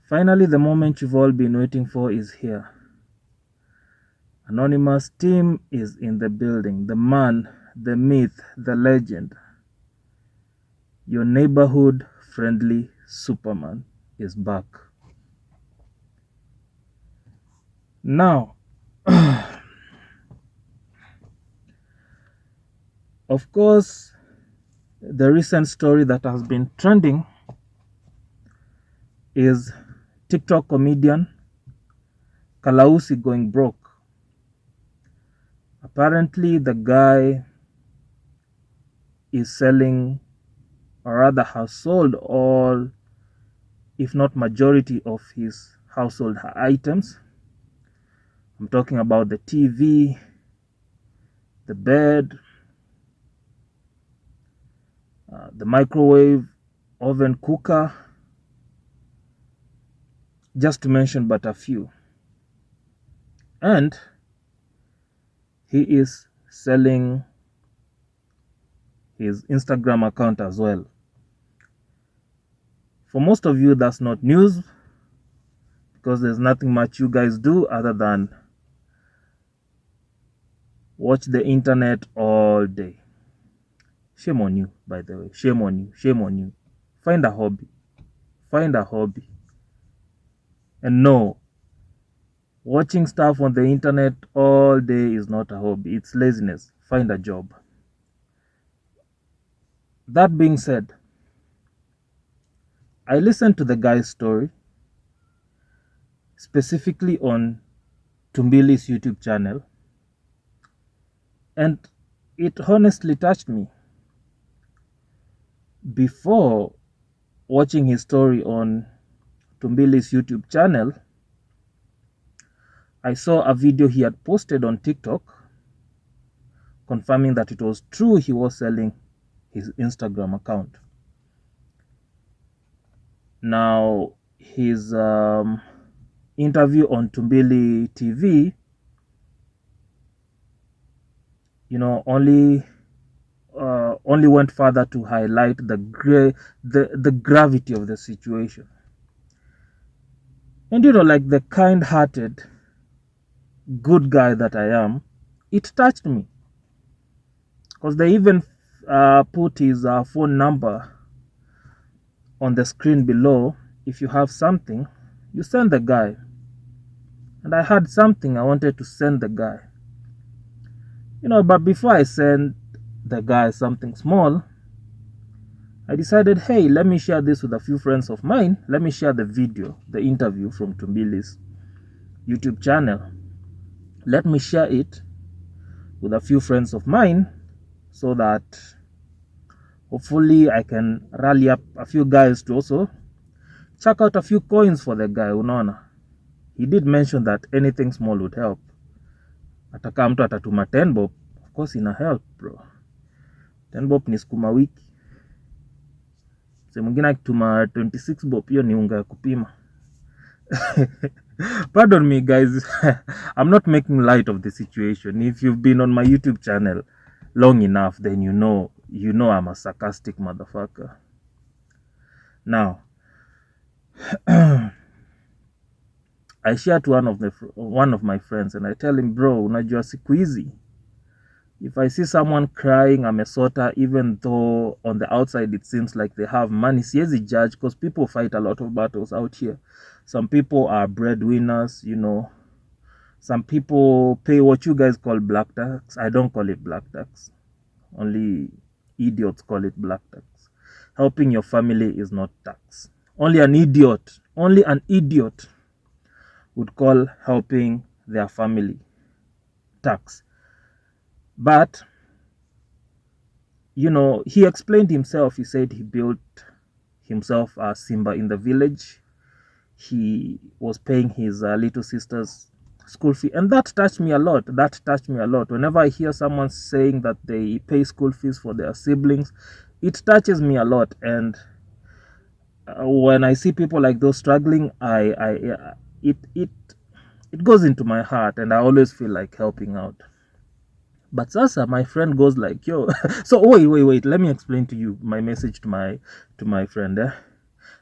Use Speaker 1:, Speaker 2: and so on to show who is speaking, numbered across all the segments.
Speaker 1: Finally, the moment you've all been waiting for is here. Anonymous team is in the building. The man, the myth, the legend. Your neighborhood friendly Superman is back. Now, of course, the recent story that has been trending is TikTok comedian Kalausi going broke. Apparently, the guy is selling, or rather has sold all, if not majority, of his household items. I'm talking about the TV, the bed, the microwave, oven, cooker, just to mention but a few. And he is selling his Instagram account as well. For most of you, that's not news because there's nothing much you guys do other than watch the internet all day. Shame on you, by the way. Shame on you. Shame on you. Find a hobby. Find a hobby. And no, watching stuff on the internet all day is not a hobby. It's laziness. Find a job. That being said, I listened to the guy's story, specifically on Tumbili's YouTube channel, and it honestly touched me. Before watching his story on Tumbili's YouTube channel, I saw a video he had posted on TikTok confirming that it was true he was selling his Instagram account. Now, his interview on Tumbili TV, only went further to highlight the gravity of the situation. And like the kind-hearted, good guy that I am, it touched me because they even put his phone number on the screen below. If you have something, you send the guy. And I had something I wanted to send the guy. But before I sent the guy something small, I decided, hey, let me share this with a few friends of mine. Let me share the video, the interview from Tumbili's YouTube channel. Let me share it with a few friends of mine so that hopefully I can rally up a few guys to also check out a few coins for the guy. Unaona, he did mention that anything small would help. Ataka mtu atatuma 10 bob, of course ina help bro. 10 bob ni sukuma wiki. Mwingine akituma 26 bob, hiyo ni unga ya kupima. Pardon me guys, I'm not making light of the situation. If you've been on my YouTube channel long enough, then you know I'm a sarcastic motherfucker. Now, I share to one of my friends and I tell him, bro, unajua siku hizi, if I see someone crying amesota, even though on the outside it seems like they have money, siwezi judge because people fight a lot of battles out here. Some people are breadwinners, Some people pay what you guys call black tax. I don't call it black tax. Only idiots call it black tax. Helping your family is not tax. Only an idiot would call helping their family tax. But, he explained himself. He said he built himself a Simba in the village. He was paying his little sister's school fee. And that touched me a lot. Whenever I hear someone saying that they pay school fees for their siblings, it touches me a lot. And when I see people like those struggling, it goes into my heart, and I always feel like helping out. But sasa my friend goes like, yo, so wait, let me explain to you my message to my friend.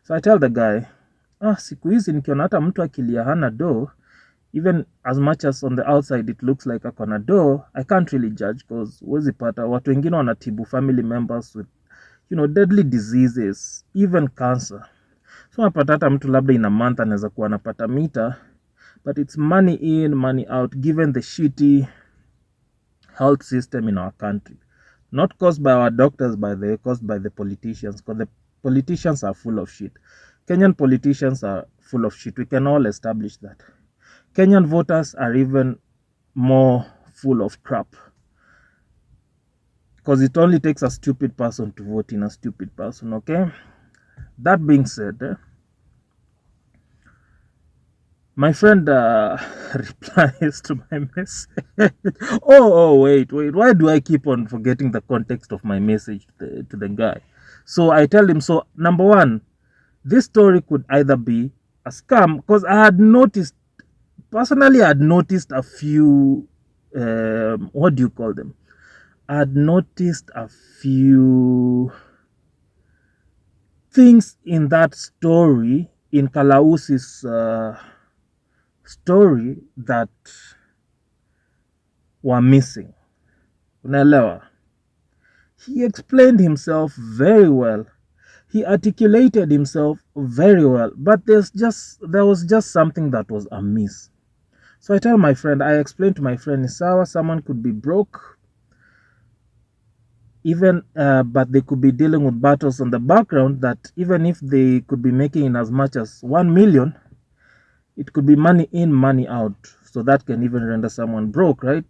Speaker 1: So I tell the guy, siku hizi nikiona hata mtu akilia hana do, even as much as on the outside it looks like akona do, I can't really judge because huwezi pata watu wengine wanatibu family members with deadly diseases, even cancer. So napata hata mtu labda in a month anaweza kuwa anapata mita, but it's money in, money out, given the shitty health system in our country. Not caused by our doctors, but they're caused by the politicians, because the politicians are full of shit. Kenyan politicians are full of shit. We can all establish that. Kenyan voters are even more full of crap. Because it only takes a stupid person to vote in a stupid person, okay? That being said, my friend replies to my message. Wait. Why do I keep on forgetting the context of my message to the guy? So I tell him, so number one, this story could either be a scam, because I had noticed a few, what do you call them? I had noticed a few things in that story, in Kalausi's story, that were missing. Unaelewa? He explained himself very well. He articulated himself very well, but there was just something that was amiss. So I explained to my friend, Isawa, someone could be broke, even, but they could be dealing with battles on the background that even if they could be making in as much as 1 million, it could be money in, money out. So that can even render someone broke, right?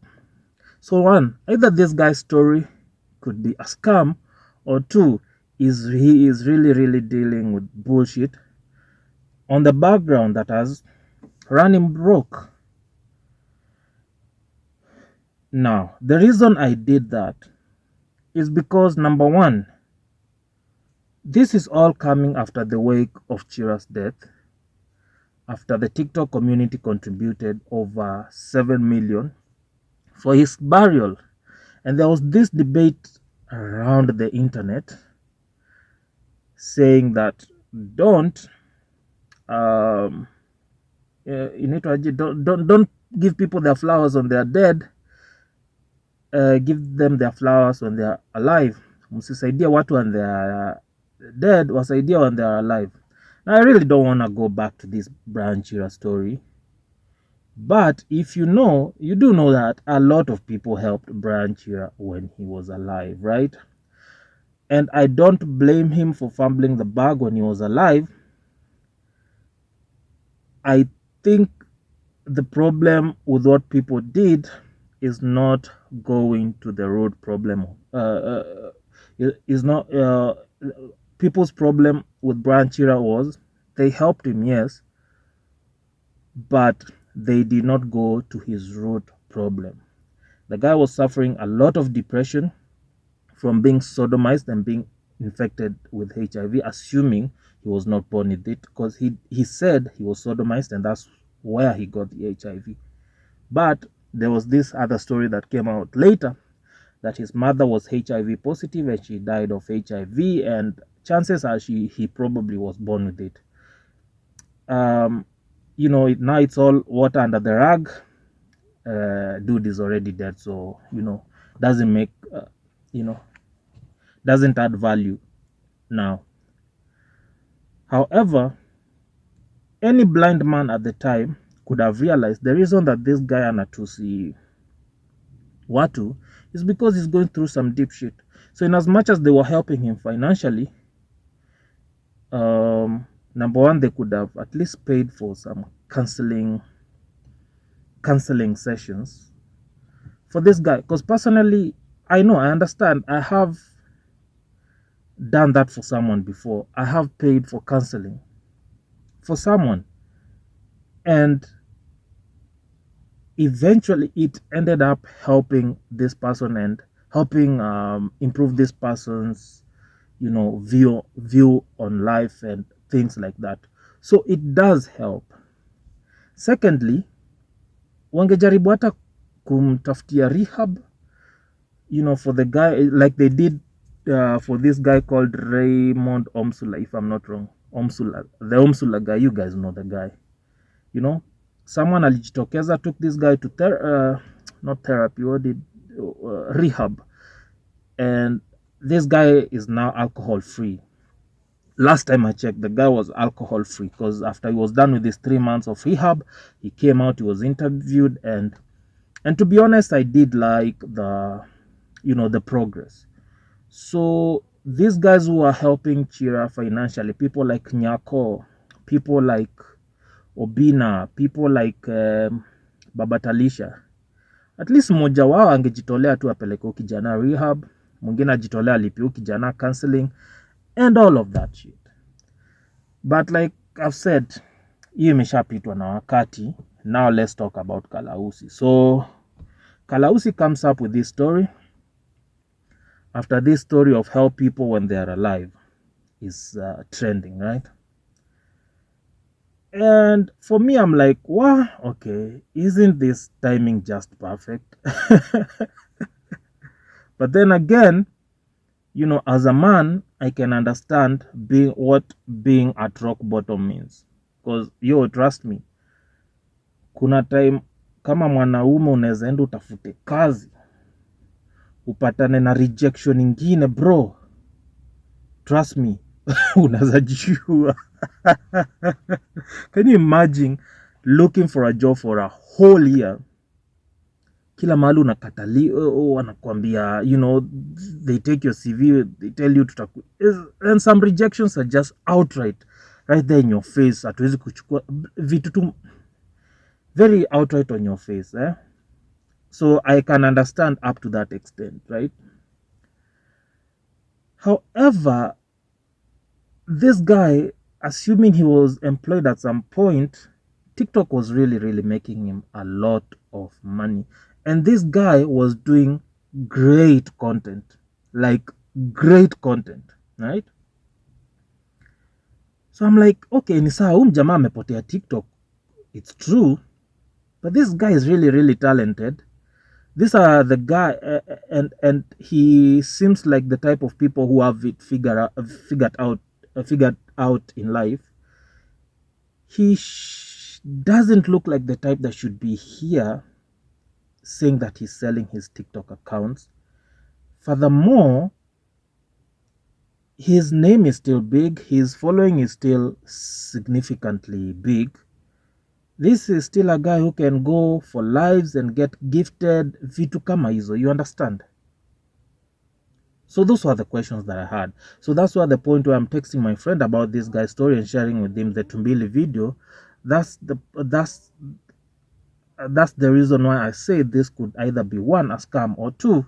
Speaker 1: So one, either this guy's story could be a scam, or two, he is really dealing with bullshit on the background that has run him broke. Now, the reason I did that is because, number one, this is all coming after the wake of Chira's death, after the TikTok community contributed over 7 million for his burial. And there was this debate around the internet saying that don't give people their flowers when they are dead, give them their flowers when they are alive. Msisaidia watu when they are dead, wasaidia when they are alive. Now, I really don't want to go back to this Brian Chira story, but if you do know that a lot of people helped Brian Chira when he was alive, right? And I don't blame him for fumbling the bag when he was alive. I think the problem with what people did is not going to the root problem. Is not people's problem with Brian Chira was they helped him, yes, but they did not go to his root problem. The guy was suffering a lot of depression from being sodomized and being infected with HIV, assuming he was not born with it, because he said he was sodomized and that's where he got the HIV. But there was this other story that came out later that his mother was HIV positive and she died of HIV, and chances are he probably was born with it. Now it's all water under the rug. Dude is already dead, so doesn't make doesn't add value now. However, any blind man at the time could have realized the reason that this guy anatusi watu is because he's going through some deep shit. So in as much as they were helping him financially, number one, they could have at least paid for some counseling sessions for this guy. Because personally, I understand, I have done that for someone before. I have paid for counseling for someone, and eventually it ended up helping this person and helping improve this person's view on life and things like that. So it does help. Secondly, wangejaribu hata kumtafutia rehab for the guy, like they did for this guy called Raymond Omsula, if I'm not wrong. the Omsula guy, you guys know the guy. Someone alijitokeza, took this guy to not therapy, what did rehab, and this guy is now alcohol free. Last time I checked, the guy was alcohol free, because after he was done with his 3 months of rehab, he came out, he was interviewed, and to be honest, I did like the progress. So these guys who are helping Chira financially, people like Nyako, people like Obina, people like Babatalisha, at least mmoja wao angejitolea tu apeleke kijana rehab, mwingine ajitolea alipe kijana counseling and all of that shit. But like I've said, hii imeshapitwa na wakati. Now let's talk about Kalausi. So Kalausi comes up with this story after this story of help people when they are alive is trending, right? And for me, I'm like, wow, okay, isn't this timing just perfect? But then again, as a man, I can understand what being at rock bottom means. Because, trust me, kuna time kama mwanaume unaweza enda utafute kazi, upatane na rejection ingine, bro. Trust me, unaweza jishua. Can you imagine looking for a job for a whole year? Kila mahali unakatali, wanakuambia, they take your CV, they tell you and some rejections are just outright right there in your face. Hatuwezi kuchukua vitu tu very outright on your face, eh? So I can understand up to that extent, right? However, this guy, assuming he was employed at some point, TikTok was really, really making him a lot of money. And this guy was doing great content, like great content, right? So I'm like, okay, ni sawa, jamaa amepotea TikTok. It's true. But this guy is really, really talented. These are the guy, and he seems like the type of people who have it figured out in life. He doesn't look like the type that should be here saying that he's selling his TikTok accounts. Furthermore, his name is still big. His following is still significantly big. This is still a guy who can go for lives and get gifted vitu kama hizo. You understand? So those were the questions that I had. So that's why the point where I'm texting my friend about this guy's story and sharing with him the Tumbili video. That's the reason why I say this could either be one, a scam, or two,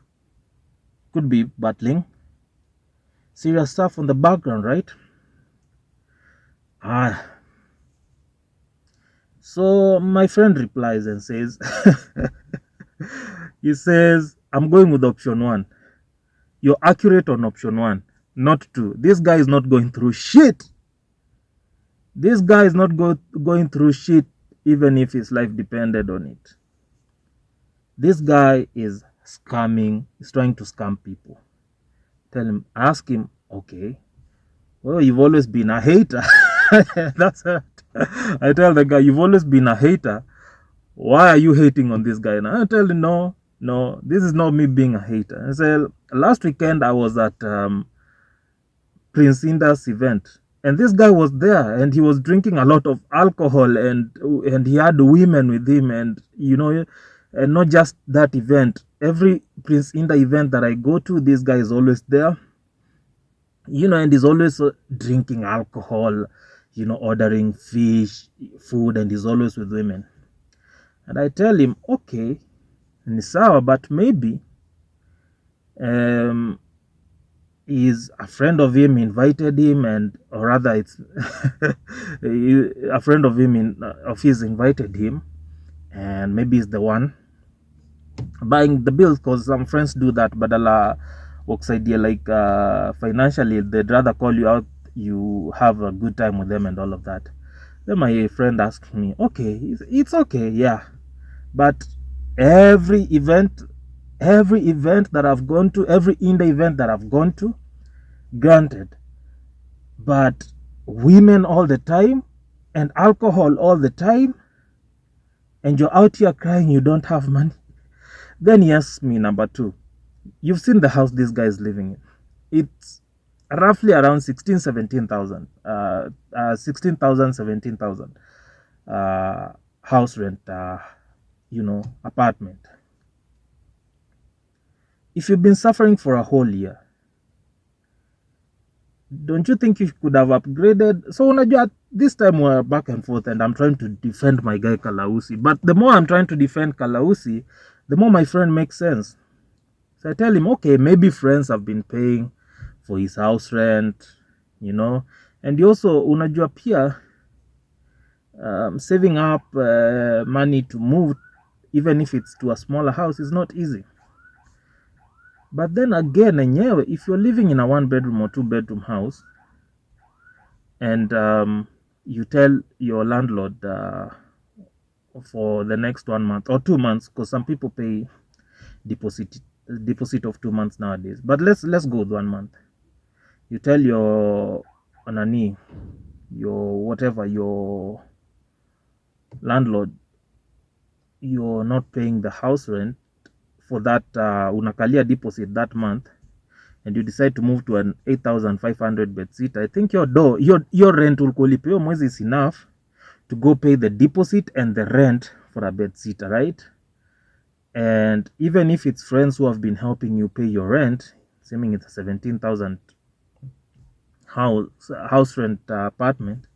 Speaker 1: could be battling serious stuff on the background, right? So my friend replies and says, he says, I'm going with option one. You're accurate on option one, not two. This guy is not going through shit. This guy is not going through shit even if his life depended on it. This guy is scamming, he's trying to scam people. Ask him, okay, well, you've always been a hater. That's it. I tell the guy, you've always been a hater. Why are you hating on this guy? And I tell him, no, this is not me being a hater. I said, last weekend I was at Prince Indah's event. And this guy was there and he was drinking a lot of alcohol and he had women with him and, and not just that event. Every Prince Indah event that I go to, this guy is always there, and he's always drinking alcohol, ordering fish, food, and he's always with women. And I tell him, okay, ni sawa, but maybe is a friend of him invited him, or rather it's a friend of him of his invited him, and maybe it's the one buying the bills, because some friends do that. Badala works idea like financially, they'd rather call you out, you have a good time with them and all of that. Then my friend asked me, okay, it's okay, yeah, but every event that I've gone to, every Indah event that I've gone to, granted, but women all the time and alcohol all the time, and you're out here crying you don't have money, then yes, me number two. You've seen the house this guy is living in. It's roughly around 17,000, 16,000, 17,000 house rent, apartment. If you've been suffering for a whole year, don't you think you could have upgraded? So unajua, this time we're back and forth and I'm trying to defend my guy Kalausi. But the more I'm trying to defend Kalausi, the more my friend makes sense. So I tell him, okay, maybe friends have been paying for his house rent, and you also, unajua pia, saving up money to move, even if it's to a smaller house, is not easy. But then again, enyewe, if you're living in a 1-bedroom or 2-bedroom house, and you tell your landlord for the next 1 month or 2 months, because some people pay deposit of 2 months nowadays, but let's go with 1 month. You tell your your landlord, you're not paying the house rent for that unakalia deposit that month, and you decide to move to an 8,500 bed seat. I think your rent ulkolipio mwezi is enough to go pay the deposit and the rent for a bed sitter, right? And even if it's friends who have been helping you pay your rent, assuming it's a 17,000 house rent apartment,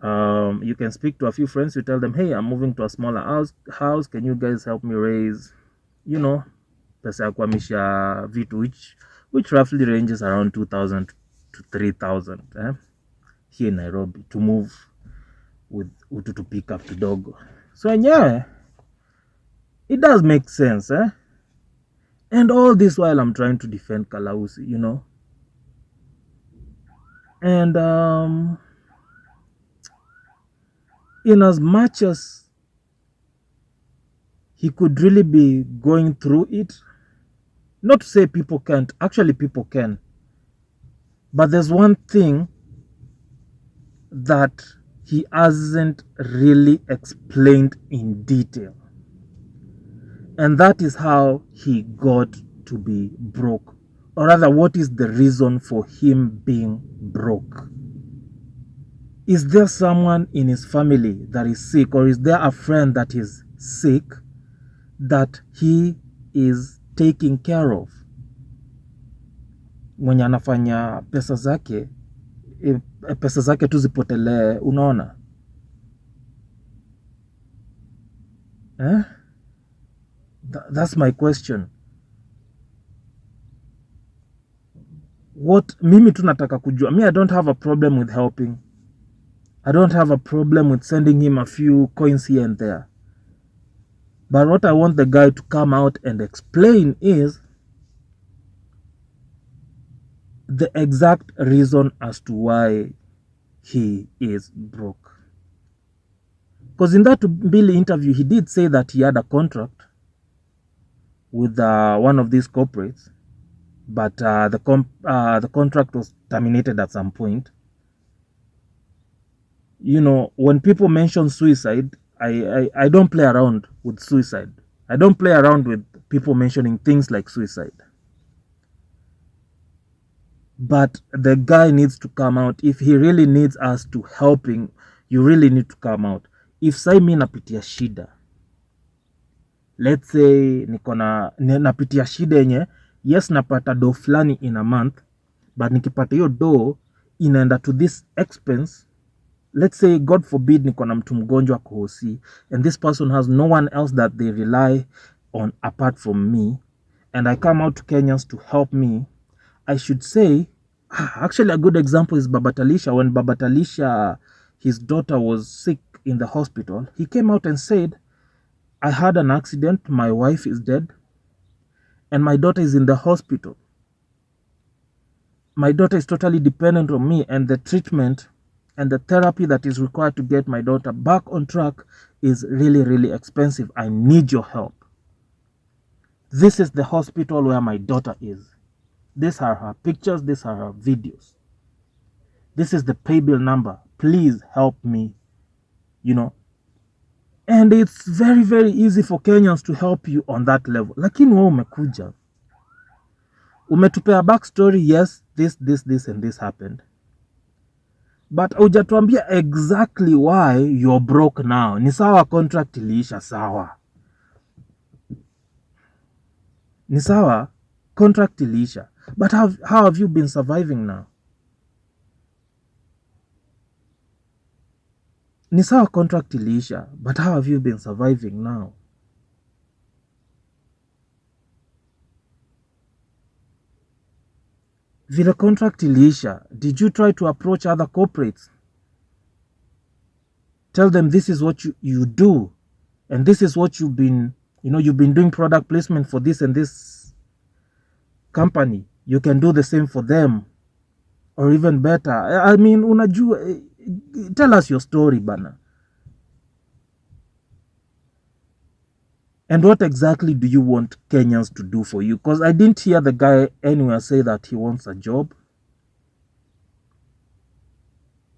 Speaker 1: you can speak to a few friends. You tell them, hey, I'm moving to a smaller house. Can you guys help me raise, pesa ya kuhamisha vitu, which roughly ranges around 2,000 to 3,000 here in Nairobi, to move with utu to pick up kidogo. So yeah, it does make sense, and all this while I'm trying to defend Kalausi, and in as much as he could really be going through it, not to say people can't, actually people can, but there's one thing that he hasn't really explained in detail, and that is how he got to be broke, or rather, what is the reason for him being broke? Is there someone in his family that is sick, or is there a friend that is sick that he is taking care of, mwenye anafanya pesa zake tu zipotelee, unaona? That's my question. What mimi tu nataka kujua. Me, I don't have a problem with helping. I don't have a problem with sending him a few coins here and there. But what I want the guy to come out and explain is the exact reason as to why he is broke. Because in that Billy interview, he did say that he had a contract with one of these corporates, but the contract was terminated at some point. When people mention suicide, I don't play around with suicide. I don't play around with people mentioning things like suicide. But the guy needs to come out. If he really needs us to helping, you really need to come out. If sai mi napitia shida, let's say napitia shida yenye, yes, napata do flani in a month, but nikipata hiyo do inaenda to this expense. Let's say, God forbid, niko na mtu mgonjwa Kalausi, and this person has no one else that they rely on apart from me, and I come out to Kenyans to help me. I should say, actually a good example is Baba Talisha. When Baba Talisha, his daughter was sick in the hospital, he came out and said, I had an accident, my wife is dead, and my daughter is in the hospital. My daughter is totally dependent on me, and the treatment and the therapy that is required to get my daughter back on track is really, really expensive. I need your help. This is the hospital where my daughter is. These are her pictures. These are her videos. This is the pay bill number. Please help me, you know. And it's very, very easy for Kenyans to help you on that level. Lakini wewe umekuja, umetupea backstory, yes, this and this happened. But hujatuambia exactly why you're broke now. Ni sawa contract iliisha, sawa. Ni sawa contract iliisha. But how have you been surviving now? Ni sawa contract iliisha, but how have you been surviving now? Vile contract iliisha, did you try to approach other corporates? Tell them this is what you do, and this is what you've been doing product placement for this and this company. You can do the same for them, or even better. I mean, unajua, tell us your story, bana. And what exactly do you want Kenyans to do for you? Because I didn't hear the guy anywhere say that he wants a job.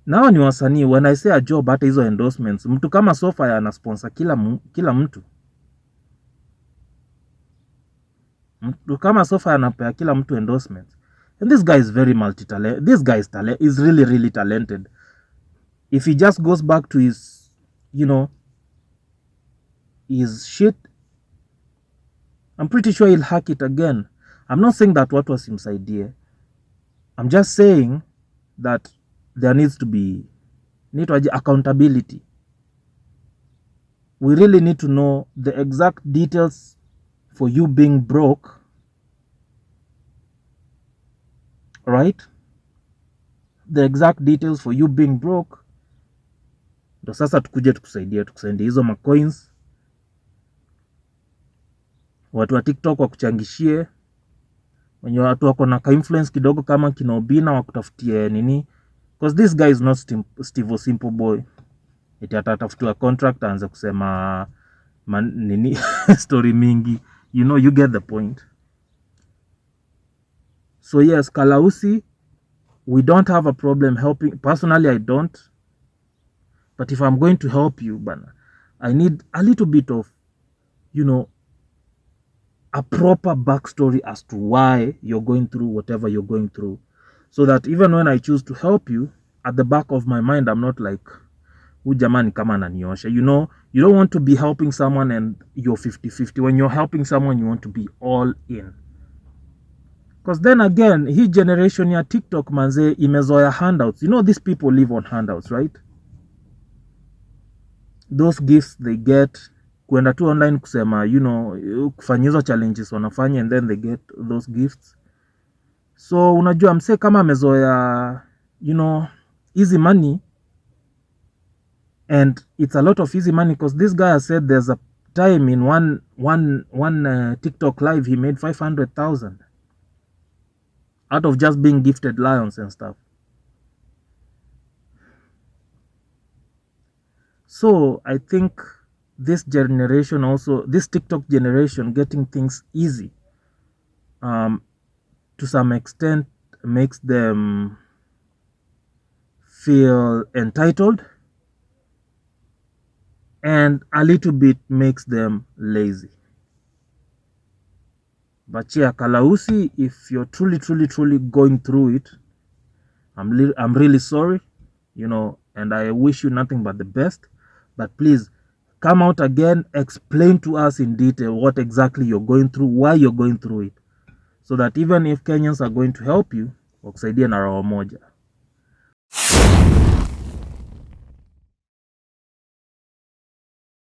Speaker 1: Now ni wasanii, when I say a job, hata hizo endorsements, mtu kama Sofa ana sponsor kila mtu. Mtu kama Sofa anapea kila mtu endorsements. And this guy is very multi-talented. This guy is really, really talented. If he just goes back to his, his shit, I'm pretty sure he'll hack it again. I'm not saying that what was wasimsaidie. I'm just saying that there needs to be accountability. We really need to know the exact details for you being broke, right? The exact details for you being broke. Ndo sasa tukuje tukusaidia hizo macoins. Watu wa TikTok wakuchangishie. Wenye watu wako na ka-influence kidogo kama kina Obina wakutafutie nini. Because this guy is not Steve Simple Boy. Eti atatafutiwa contract aanze kusema nini story mingi. You get the point. So yes, Kalausi, we don't have a problem helping. Personally, I don't. But if I'm going to help you, bana, I need a little bit of, a proper backstory as to why you're going through whatever you're going through. So that even when I choose to help you, at the back of my mind, I'm not like, jamani kama ananiosha. You don't want to be helping someone and you're 50-50. When you're helping someone, you want to be all in. Because then again, hii generation ya TikTok manze imezoea handouts. These people live on handouts, right? Those gifts they get, kuenda tu online kusema, kufanya hizo challenges wanafanya, and then they get those gifts. So unajua mse kama amezoea, easy money, and it's a lot of easy money, because this guy has said there's a time in one TikTok live he made 500,000 out of just being gifted lions and stuff. So I think this generation also, this TikTok generation, getting things easy, to some extent makes them feel entitled, and a little bit makes them lazy. But yeah, Kalausi, if you're truly going through it, I'm really sorry, and I wish you nothing but the best. But please come out again, explain to us in detail what exactly you're going through, why you're going through it, so that even if Kenyans are going to help you, wakusaidie na roho moja.